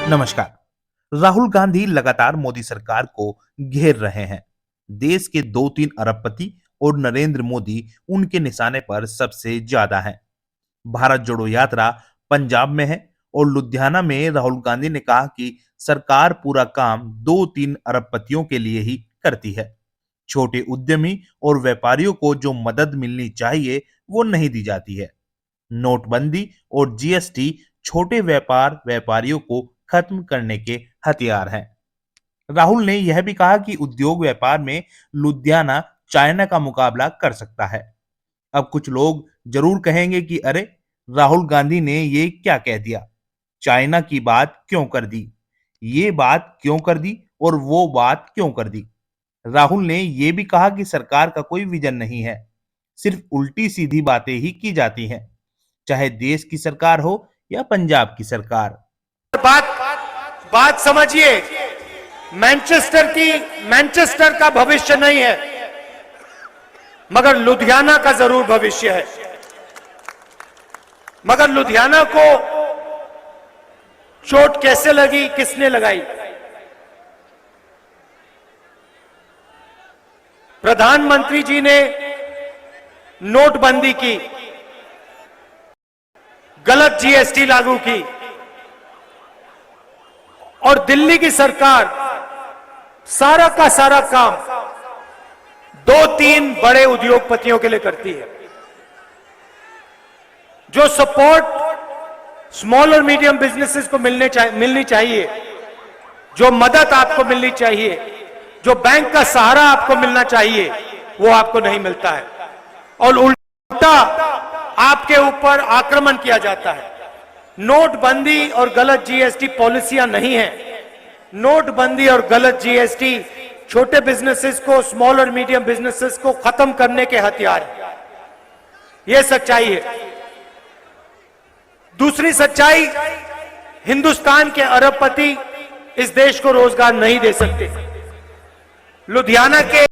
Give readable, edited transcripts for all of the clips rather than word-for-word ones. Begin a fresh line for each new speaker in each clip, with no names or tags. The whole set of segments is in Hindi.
नमस्कार। राहुल गांधी लगातार मोदी सरकार को घेर रहे हैं। देश के 2-3 अरबपति और नरेंद्र मोदी उनके निशाने पर सबसे ज्यादा हैं। भारत जोड़ो यात्रा पंजाब में है और लुधियाना में राहुल गांधी ने कहा कि सरकार पूरा काम 2-3 अरबपतियों के लिए ही करती है। छोटे उद्यमी और व्यापारियों को जो मदद मिलनी चाहिए वो नहीं दी जाती है। नोटबंदी और जीएसटी छोटे व्यापारियों को खत्म करने के हथियार हैं। राहुल ने यह भी कहा कि उद्योग व्यापार में लुधियाना चाइना का मुकाबला कर सकता है। अब कुछ लोग जरूर कहेंगे कि अरे, राहुल गांधी ने ये क्या कह दिया, चाइना की बात क्यों कर दी, ये बात क्यों कर दी और वो बात क्यों कर दी। राहुल ने यह भी कहा कि सरकार का कोई विजन नहीं है, सिर्फ उल्टी सीधी बातें ही की जाती हैं, चाहे देश की सरकार हो या पंजाब की सरकार।
बात बात समझिए, मैनचेस्टर का भविष्य नहीं है, मगर लुधियाना का जरूर भविष्य है। मगर लुधियाना को चोट कैसे लगी, किसने लगाई? प्रधानमंत्री जी ने नोटबंदी की, गलत जीएसटी लागू की और दिल्ली की सरकार सारा का सारा काम 2-3 बड़े उद्योगपतियों के लिए करती है। जो सपोर्ट स्मॉल और मीडियम बिजनेसेस को मिलनी चाहिए, जो मदद आपको मिलनी चाहिए, जो बैंक का सहारा आपको मिलना चाहिए, वो आपको नहीं मिलता है और उल्टा आपके ऊपर आक्रमण किया जाता है। नोटबंदी और गलत जीएसटी पॉलिसियां नहीं है। नोटबंदी और गलत जीएसटी छोटे बिजनेसेस को, स्मॉल और मीडियम बिजनेसेस को खत्म करने के हथियार है। यह सच्चाई है। दूसरी सच्चाई, हिंदुस्तान के अरबपति इस देश को रोजगार नहीं दे सकते। लुधियाना के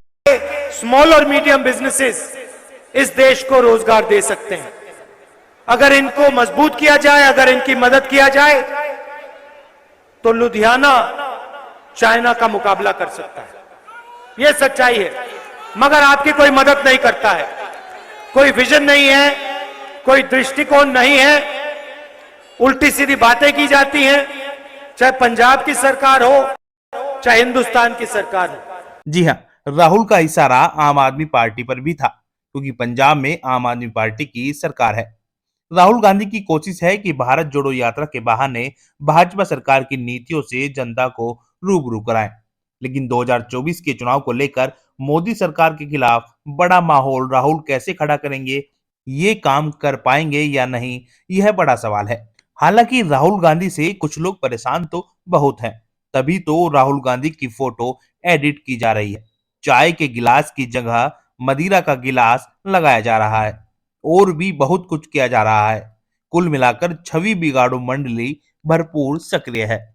स्मॉल और मीडियम बिजनेसेस इस देश को रोजगार दे सकते हैं। अगर इनको मजबूत किया जाए, अगर इनकी मदद किया जाए, तो लुधियाना चाइना का मुकाबला कर सकता है। यह सच्चाई है। मगर आपकी कोई मदद नहीं करता है, कोई विजन नहीं है, कोई दृष्टिकोण नहीं है, उल्टी सीधी बातें की जाती हैं, चाहे पंजाब की सरकार हो, चाहे हिंदुस्तान की सरकार हो।
जी हाँ, राहुल का इशारा आम आदमी पार्टी पर भी था, क्योंकि पंजाब में आम आदमी पार्टी की सरकार है। राहुल गांधी की कोशिश है कि भारत जोड़ो यात्रा के बहाने भाजपा सरकार की नीतियों से जनता को रूबरू कराएं। लेकिन 2024 के चुनाव को लेकर मोदी सरकार के खिलाफ बड़ा माहौल राहुल कैसे खड़ा करेंगे, ये काम कर पाएंगे या नहीं, यह बड़ा सवाल है। हालांकि राहुल गांधी से कुछ लोग परेशान तो बहुत हैं, तभी तो राहुल गांधी की फोटो एडिट की जा रही है। चाय के गिलास की जगह मदिरा का गिलास लगाया जा रहा है और भी बहुत कुछ किया जा रहा है। कुल मिलाकर छवि बिगाड़ू मंडली भरपूर सक्रिय है।